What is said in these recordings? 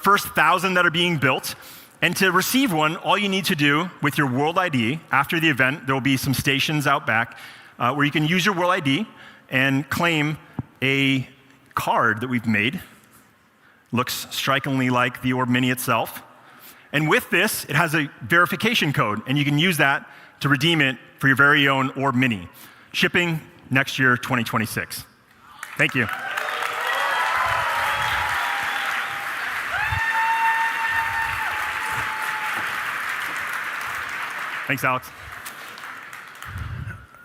first 1,000 that are being built. And to receive one, all you need to do with your World ID, after the event, there will be some stations out back where you can use your World ID and claim a card that we've made. Looks strikingly like the Orb Mini itself. And with this, it has a verification code, and you can use that to redeem it for your very own Orb Mini. Shipping next year, 2026. Thank you. Thanks, Alex.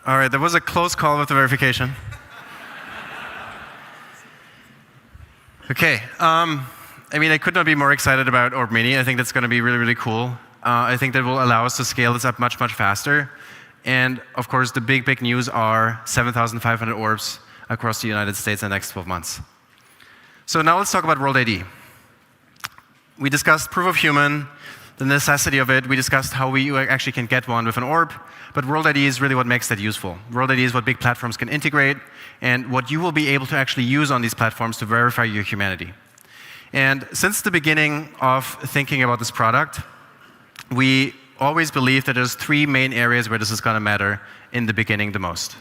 All right, that was a close call with the verification. OK, I mean, I could not be more excited about Orb Mini. I think that's going to be really, really cool. I think that will allow us to scale this up much, much faster. And of course, the big, big news are 7,500 orbs across the United States in the next 12 months. So now let's talk about World ID. We discussed proof of human, the necessity of it. We discussed how we actually can get one with an orb. But World ID is really what makes that useful. World ID is what big platforms can integrate and what you will be able to actually use on these platforms to verify your humanity. And since the beginning of thinking about this product, we always believed that there's 3 main areas where this is going to matter in the beginning the most.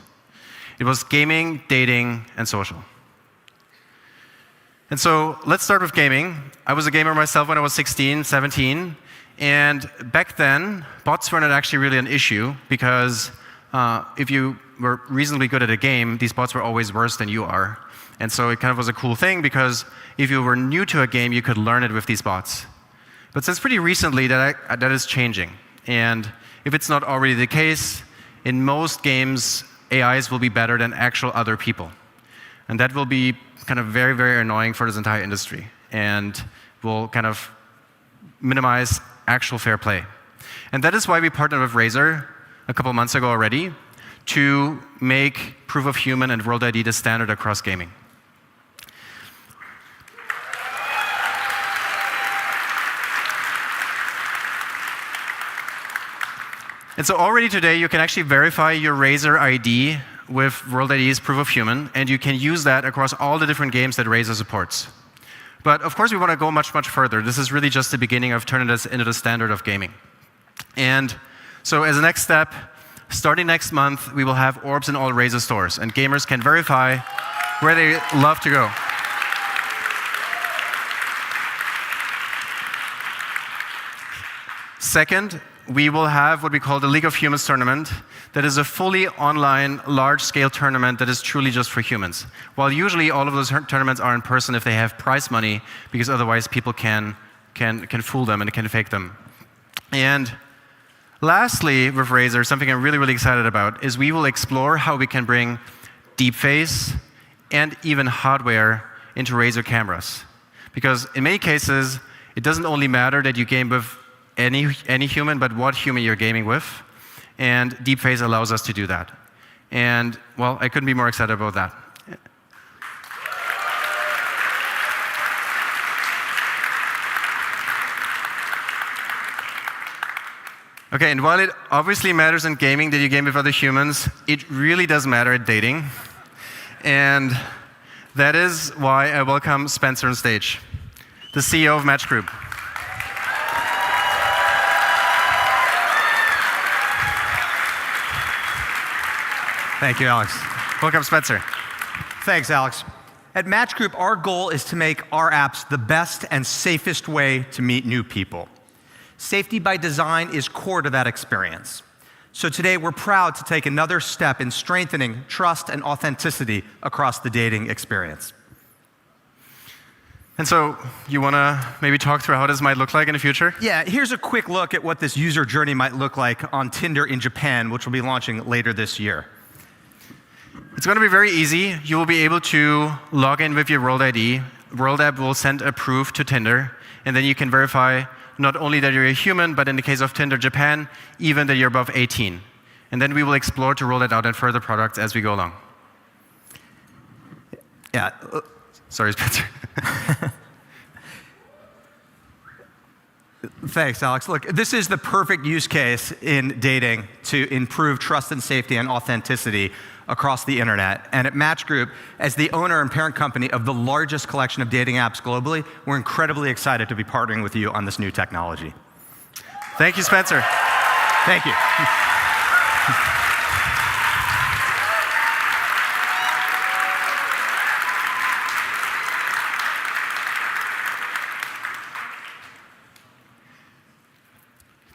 It was gaming, dating, and social. And so let's start with gaming. I was a gamer myself when I was 16, 17. And back then, bots were not actually really an issue because if you were reasonably good at a game, these bots were always worse than you are. And so it kind of was a cool thing because if you were new to a game, you could learn it with these bots. But since pretty recently, that is changing. And if it's not already the case, in most games, AIs will be better than actual other people. And that will be kind of very, very annoying for this entire industry and will kind of minimize actual fair play. And that is why we partnered with Razer a couple months ago already to make proof of human and World ID the standard across gaming. And so already today, you can actually verify your Razer ID with World ID's proof of human, and you can use that across all the different games that Razer supports. But of course, we want to go much, much further. This is really just the beginning of turning this into the standard of gaming. And so as a next step, starting next month, we will have orbs in all Razer stores, and gamers can verify where they love to go. Second, we will have what we call the League of Humans tournament. That is a fully online, large-scale tournament that is truly just for humans. While usually all of those tournaments are in person if they have prize money, because otherwise people can fool them and can fake them. And lastly, with Razer, something I'm really, really excited about is we will explore how we can bring deepface and even hardware into Razer cameras. Because in many cases, it doesn't only matter that you game with any human, but what human you're gaming with. And deepface allows us to do that. And, well, I couldn't be more excited about that. OK, and while it obviously matters in gaming that you game with other humans, it really does matter at dating. And that is why I welcome Spencer on stage, the CEO of Match Group. Thank you, Alex. Welcome, Spencer. Thanks, Alex. At Match Group, our goal is to make our apps the best and safest way to meet new people. Safety by design is core to that experience. So today, we're proud to take another step in strengthening trust and authenticity across the dating experience. And so you want to maybe talk through how this might look like in the future? Yeah, here's a quick look at what this user journey might look like on Tinder in Japan, which will be launching later this year. It's going to be very easy. You will be able to log in with your World ID. World app will send a proof to Tinder, and then you can verify not only that you're a human, but in the case of Tinder Japan, even that you're above 18. And then we will explore to roll that out in further products as we go along. Yeah. Sorry, Spencer. Thanks, Alex. Look, this is the perfect use case in dating to improve trust and safety and authenticity across the internet. And at Match Group, as the owner and parent company of the largest collection of dating apps globally, we're incredibly excited to be partnering with you on this new technology. Thank you, Spencer. Thank you.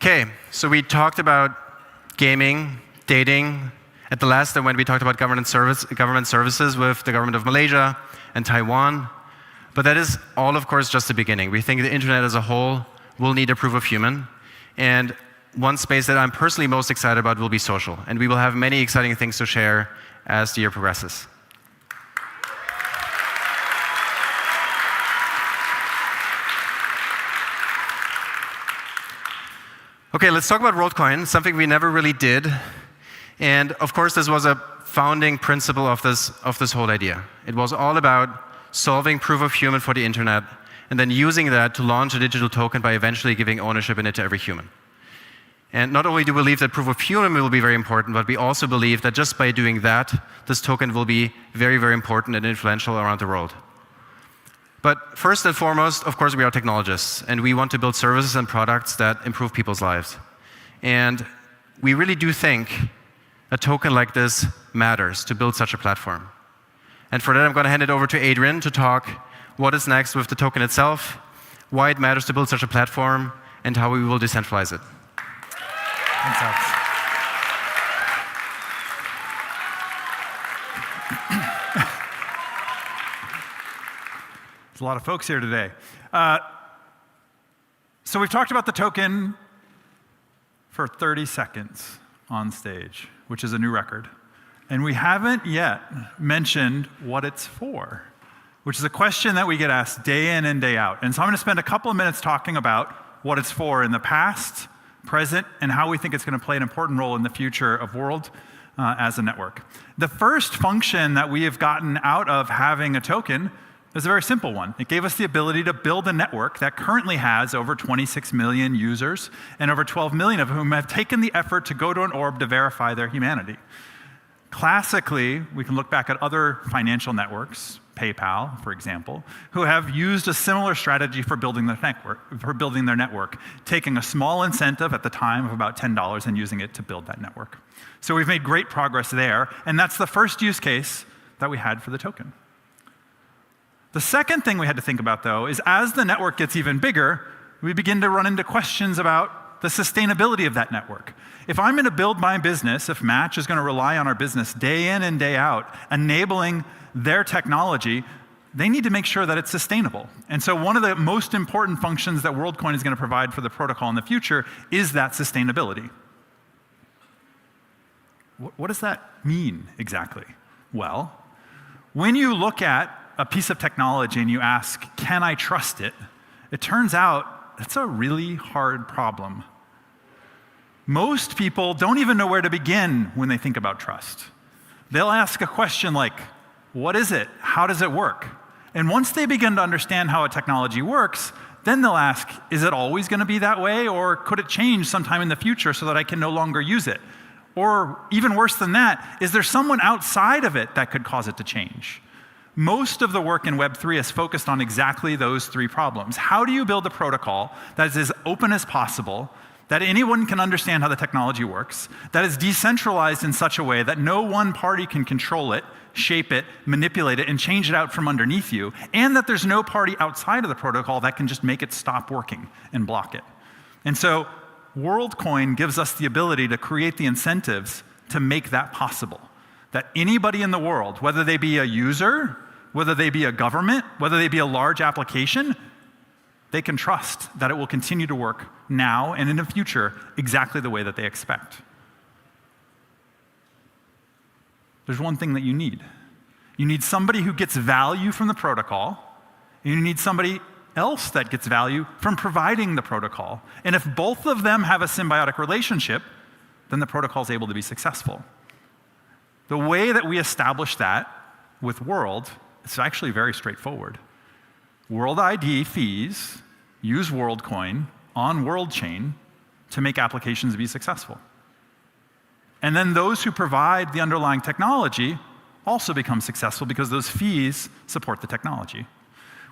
Okay, so we talked about gaming, dating. At the last event, we talked about government services with the government of Malaysia and Taiwan. But that is all, of course, just the beginning. We think the internet as a whole will need a proof of human. And one space that I'm personally most excited about will be social. And we will have many exciting things to share as the year progresses. Okay, let's talk about WorldCoin, something we never really did. And of course, this was a founding principle of this whole idea. It was all about solving proof of human for the internet, and then using that to launch a digital token by eventually giving ownership in it to every human. And not only do we believe that proof of human will be very important, but we also believe that just by doing that, this token will be very, very important and influential around the world. But first and foremost, of course, we are technologists, and we want to build services and products that improve people's lives. And we really do think a token like this matters to build such a platform. And for that, I'm going to hand it over to Adrian to talk what is next with the token itself, why it matters to build such a platform, and how we will decentralize it. Thanks, Alex. There's a lot of folks here today. So we've talked about the token for 30 seconds on stage, which is a new record. And we haven't yet mentioned what it's for, which is a question that we get asked day in and day out. And so I'm going to spend a couple of minutes talking about what it's for in the past, present, and how we think it's going to play an important role in the future of World as a network. The first function that we have gotten out of having a token is a very simple one. It gave us the ability to build a network that currently has over 26 million users, and over 12 million of whom have taken the effort to go to an orb to verify their humanity. Classically, we can look back at other financial networks, PayPal, for example, who have used a similar strategy for building their network, taking a small incentive at the time of about $10 and using it to build that network. So we've made great progress there, and that's the first use case that we had for the token. The second thing we had to think about, though, is as the network gets even bigger, we begin to run into questions about the sustainability of that network. If I'm going to build my business, if Match is going to rely on our business day in and day out, enabling their technology, they need to make sure that it's sustainable. And so one of the most important functions that WorldCoin is going to provide for the protocol in the future is that sustainability. What does that mean exactly? Well, when you look at a piece of technology and you ask, can I trust it? It turns out it's a really hard problem. Most people don't even know where to begin when they think about trust. They'll ask a question like, what is it? How does it work? And once they begin to understand how a technology works, then they'll ask, is it always going to be that way, or could it change sometime in the future so that I can no longer use it? Or even worse than that, is there someone outside of it that could cause it to change? Most of the work in Web3 is focused on exactly those three problems. How do you build a protocol that is as open as possible, that anyone can understand how the technology works, that is decentralized in such a way that no one party can control it, shape it, manipulate it, and change it out from underneath you, and that there's no party outside of the protocol that can just make it stop working and block it? And so WorldCoin gives us the ability to create the incentives to make that possible. That anybody in the world, whether they be a user, whether they be a government, whether they be a large application, they can trust that it will continue to work now and in the future exactly the way that they expect. There's one thing that you need. You need somebody who gets value from the protocol, and you need somebody else that gets value from providing the protocol. And if both of them have a symbiotic relationship, then the protocol is able to be successful. The way that we establish that with World is actually very straightforward. World ID fees use WorldCoin on World Chain to make applications be successful. And then those who provide the underlying technology also become successful because those fees support the technology.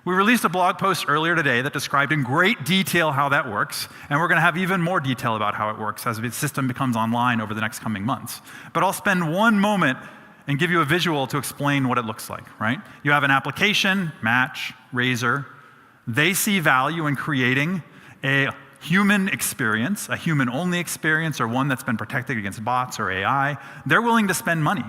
We released a blog post earlier today that described in great detail how that works, and we're going to have even more detail about how it works as the system becomes online over the next coming months. But I'll spend one moment and give you a visual to explain what it looks like, right? You have an application, Match, Razor. They see value in creating a human experience, a human-only experience, or one that's been protected against bots or AI. They're willing to spend money.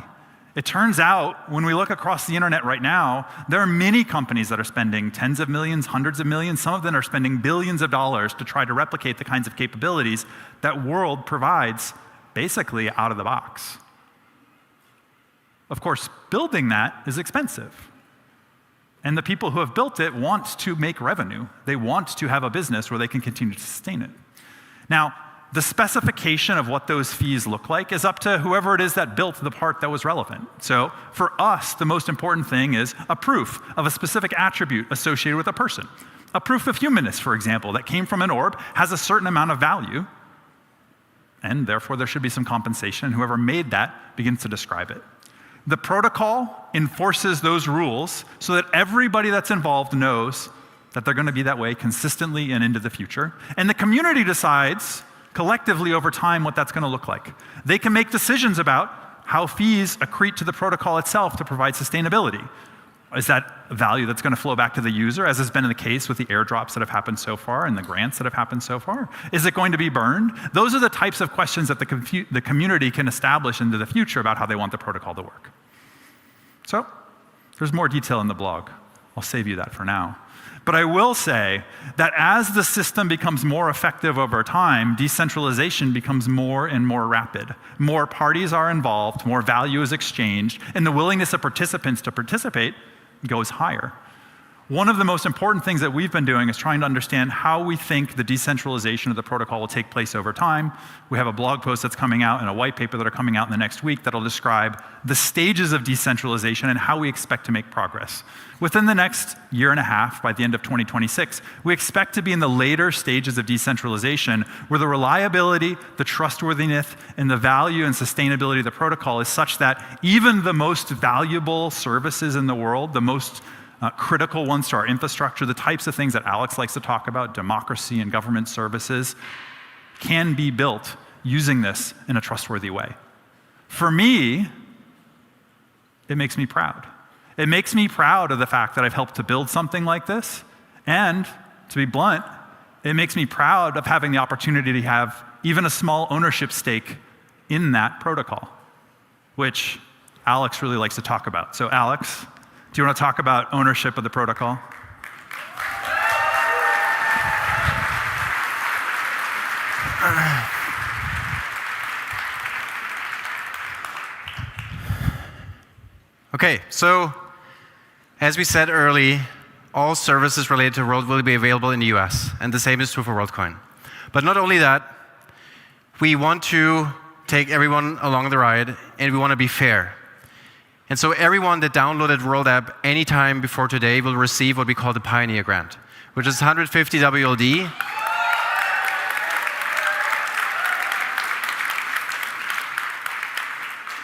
It turns out, when we look across the internet right now, there are many companies that are spending tens of millions, hundreds of millions. Some of them are spending billions of dollars to try to replicate the kinds of capabilities that World provides basically out of the box. Of course, building that is expensive. And the people who have built it want to make revenue. They want to have a business where they can continue to sustain it. Now, the specification of what those fees look like is up to whoever it is that built the part that was relevant. So for us, the most important thing is a proof of a specific attribute associated with a person. A proof of humanness, for example, that came from an orb has a certain amount of value, and therefore there should be some compensation, and whoever made that begins to describe it. The protocol enforces those rules so that everybody that's involved knows that they're going to be that way consistently and into the future. And the community decides collectively over time what that's going to look like. They can make decisions about how fees accrete to the protocol itself to provide sustainability. Is that a value that's going to flow back to the user, as has been the case with the airdrops that have happened so far and the grants that have happened so far? Is it going to be burned? Those are the types of questions that the community can establish into the future about how they want the protocol to work. So there's more detail in the blog. I'll save you that for now. But I will say that as the system becomes more effective over time, decentralization becomes more and more rapid. More parties are involved, more value is exchanged, and the willingness of participants to participate goes higher. One of the most important things that we've been doing is trying to understand how we think the decentralization of the protocol will take place over time. We have a blog post that's coming out and a white paper that are coming out in the next week that'll describe the stages of decentralization and how we expect to make progress. Within the next year and a half, by the end of 2026, we expect to be in the later stages of decentralization where the reliability, the trustworthiness, and the value and sustainability of the protocol is such that even the most valuable services in the world, the most critical ones to our infrastructure, the types of things that Alex likes to talk about, democracy and government services, can be built using this in a trustworthy way. For me, it makes me proud. It makes me proud of the fact that I've helped to build something like this, and to be blunt, it makes me proud of having the opportunity to have even a small ownership stake in that protocol, which Alex really likes to talk about. So Alex, do you want to talk about ownership of the protocol? Okay, so as we said early, all services related to World will be available in the US, and the same is true for WorldCoin. But not only that, we want to take everyone along the ride, and we want to be fair. And so everyone that downloaded World app anytime before today will receive what we call the Pioneer Grant, which is 150 WLD.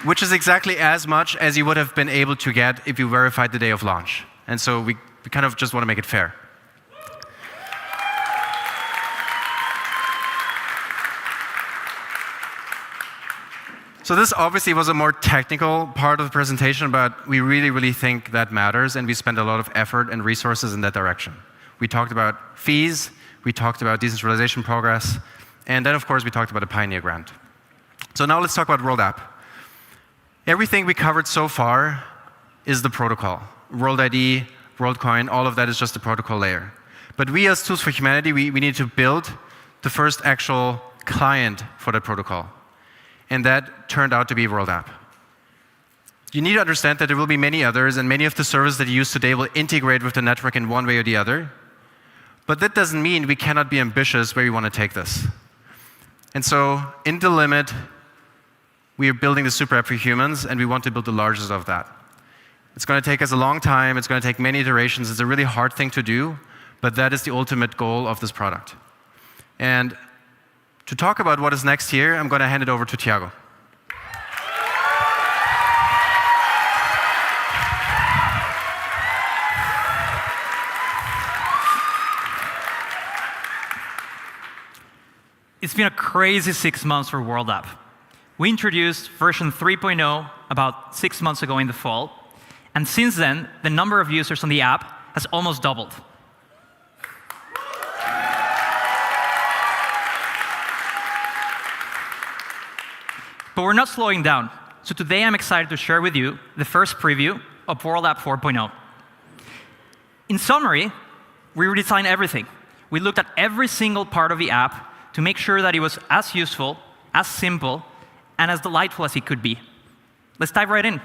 Which is exactly as much as you would have been able to get if you verified the day of launch. And so we kind of just want to make it fair. So this obviously was a more technical part of the presentation, but we really, really think that matters, and we spend a lot of effort and resources in that direction. We talked about fees, we talked about decentralization progress, and then, of course, we talked about a Pioneer Grant. So now let's talk about World app. Everything we covered so far is the protocol. World ID, WorldCoin, all of that is just the protocol layer. But we as Tools for Humanity, we need to build the first actual client for that protocol. And that turned out to be World app. You need to understand that there will be many others, and many of the services that you use today will integrate with the network in one way or the other. But that doesn't mean we cannot be ambitious where we want to take this. And so, in the limit, we are building the super app for humans, and we want to build the largest of that. It's going to take us a long time. It's going to take many iterations. It's a really hard thing to do, but that is the ultimate goal of this product. And to talk about what is next here, I'm going to hand it over to Thiago. It's been a crazy 6 months for World App. We introduced version 3.0 about 6 months ago in the fall, and since then, the number of users on the app has almost doubled. But we're not slowing down. So today I'm excited to share with you the first preview of World App 4.0. In summary, we redesigned everything. We looked at every single part of the app to make sure that it was as useful, as simple, and as delightful as it could be. Let's dive right in.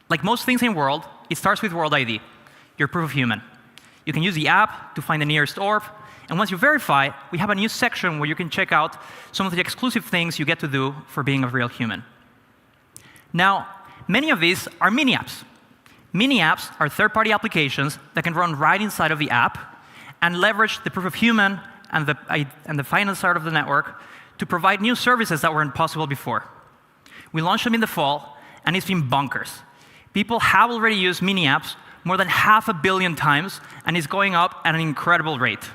Like most things in World, it starts with World ID, your proof of human. You can use the app to find the nearest orb, and once you verify, we have a new section where you can check out some of the exclusive things you get to do for being a real human. Now, many of these are mini apps. Mini apps are third-party applications that can run right inside of the app and leverage the proof of human and the finance side of the network to provide new services that weren't possible before. We launched them in the fall, and it's been bonkers. People have already used mini apps more than 500 million times, and it's going up at an incredible rate.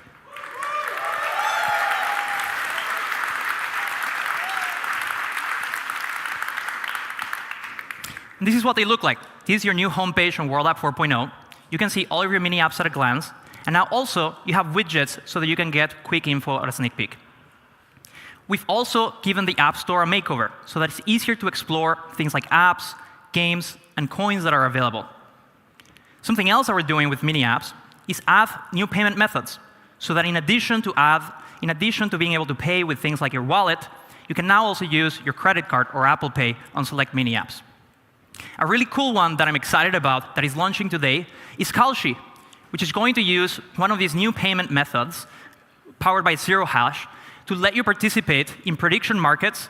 And this is what they look like. This is your new homepage on World App 4.0. You can see all of your mini apps at a glance. And now also, you have widgets so that you can get quick info at a sneak peek. We've also given the App Store a makeover so that it's easier to explore things like apps, games, and coins that are available. Something else that we're doing with mini apps is add new payment methods so that in addition to being able to pay with things like your wallet, you can now also use your credit card or Apple Pay on select mini apps. A really cool one that I'm excited about that is launching today is Kalshi, which is going to use one of these new payment methods powered by Zero Hash to let you participate in prediction markets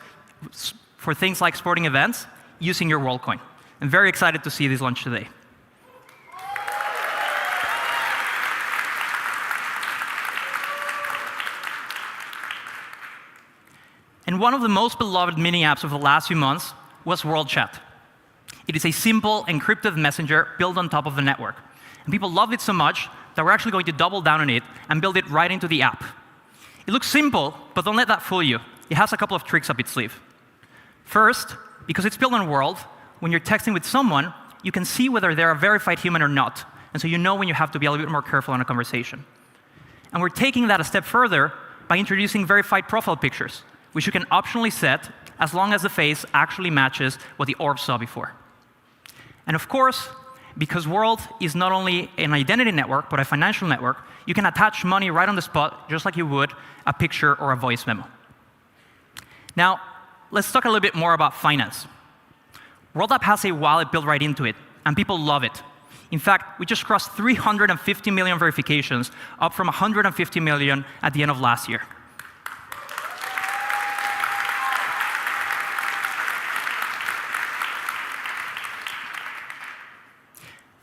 for things like sporting events using your WorldCoin. I'm very excited to see this launch today. And one of the most beloved mini apps of the last few months was World Chat. It is a simple encrypted messenger built on top of the network. And people love it so much that we're actually going to double down on it and build it right into the app. It looks simple, but don't let that fool you. It has a couple of tricks up its sleeve. First, because it's built on World, when you're texting with someone, you can see whether they're a verified human or not. And so you know when you have to be a little bit more careful in a conversation. And we're taking that a step further by introducing verified profile pictures, which you can optionally set as long as the face actually matches what the orb saw before. And of course, because World is not only an identity network, but a financial network, you can attach money right on the spot, just like you would a picture or a voice memo. Now, let's talk a little bit more about finance. World App has a wallet built right into it, and people love it. In fact, we just crossed 350 million verifications, up from 150 million at the end of last year.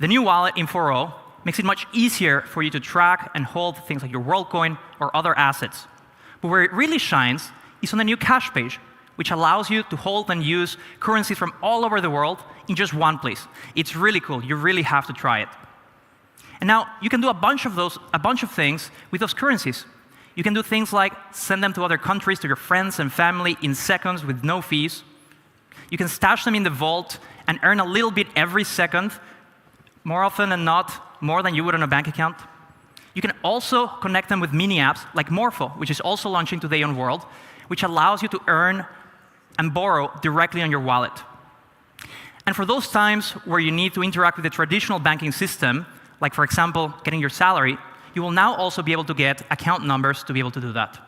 The new wallet in 4.0 makes it much easier for you to track and hold things like your WorldCoin or other assets. But where it really shines is on the new cash page, which allows you to hold and use currencies from all over the world in just one place. It's really cool. You really have to try it. And now you can do a bunch of things with those currencies. You can do things like send them to other countries, to your friends and family in seconds with no fees. You can stash them in the vault and earn a little bit every second, more often than not, more than you would on a bank account. You can also connect them with mini apps like Morpho, which is also launching today on World, which allows you to earn and borrow directly on your wallet. And for those times where you need to interact with the traditional banking system, like for example, getting your salary, you will now also be able to get account numbers to be able to do that.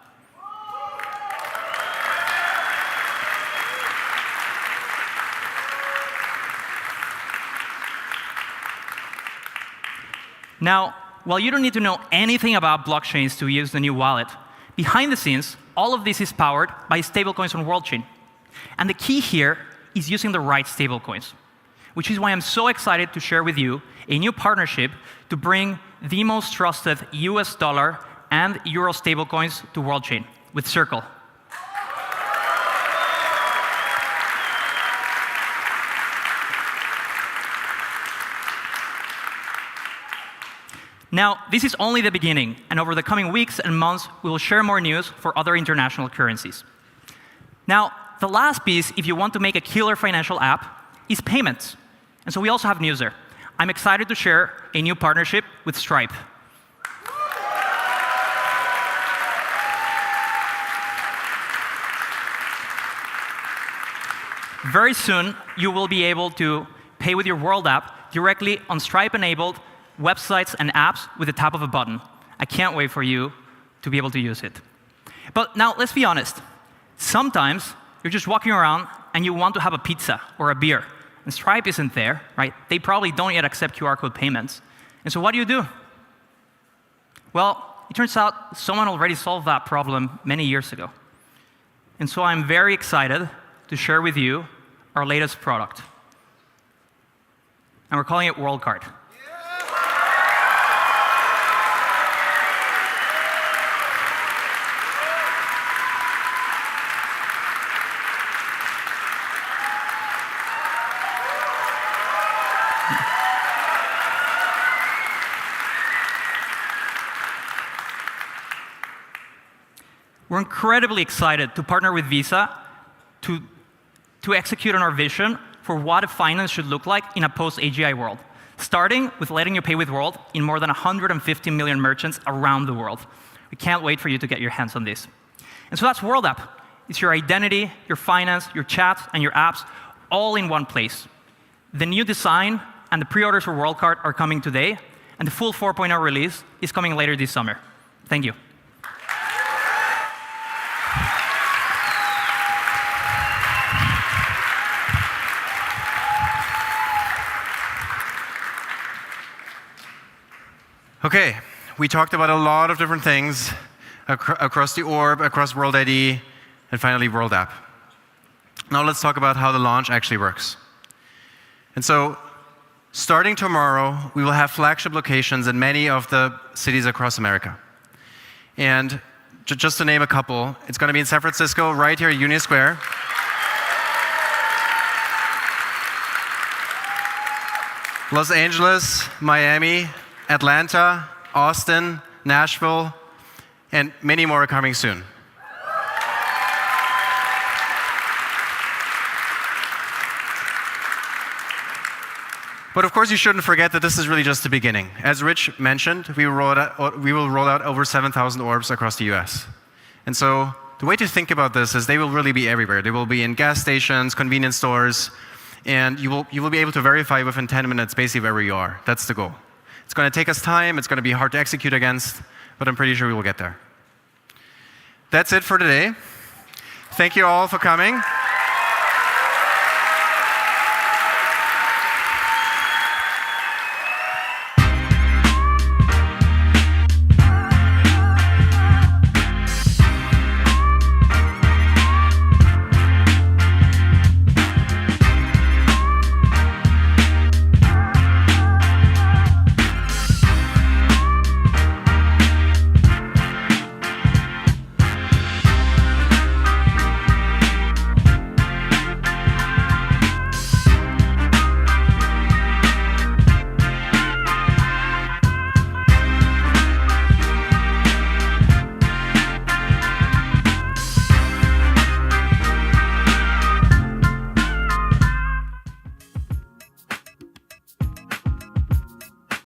Now, while you don't need to know anything about blockchains to use the new wallet, behind the scenes, all of this is powered by stablecoins on WorldChain. And the key here is using the right stablecoins, which is why I'm so excited to share with you a new partnership to bring the most trusted US dollar and euro stablecoins to WorldChain with Circle. Now, this is only the beginning, and over the coming weeks and months, we will share more news for other international currencies. Now, the last piece, if you want to make a killer financial app, is payments. And so we also have news there. I'm excited to share a new partnership with Stripe. Very soon, you will be able to pay with your World app directly on Stripe-enabled websites and apps with the tap of a button. I can't wait for you to be able to use it. But now, let's be honest. Sometimes you're just walking around and you want to have a pizza or a beer, and Stripe isn't there, right? They probably don't yet accept QR code payments. And so what do? Well, it turns out someone already solved that problem many years ago. And so I'm very excited to share with you our latest product. And we're calling it WorldCard. We're incredibly excited to partner with Visa to execute on our vision for what finance should look like in a post-AGI world, starting with letting you pay with World in more than 150 million merchants around the world. We can't wait for you to get your hands on this. And so that's World app. It's your identity, your finance, your chats, and your apps all in one place. The new design and the pre-orders for WorldCard are coming today, and the full 4.0 release is coming later this summer. Thank you. Okay, we talked about a lot of different things across the orb, across World ID, and finally World app. Now let's talk about how the launch actually works. And so, starting tomorrow, we will have flagship locations in many of the cities across America. And just to name a couple, it's going to be in San Francisco, right here at Union Square. Los Angeles, Miami, Atlanta, Austin, Nashville, and many more are coming soon. But of course, you shouldn't forget that this is really just the beginning. As Rich mentioned, we will roll out over 7,000 orbs across the US. And so the way to think about this is they will really be everywhere. They will be in gas stations, convenience stores, and you will be able to verify within 10 minutes basically wherever you are. That's the goal. It's going to take us time, it's going to be hard to execute against, but I'm pretty sure we will get there. That's it for today. Thank you all for coming.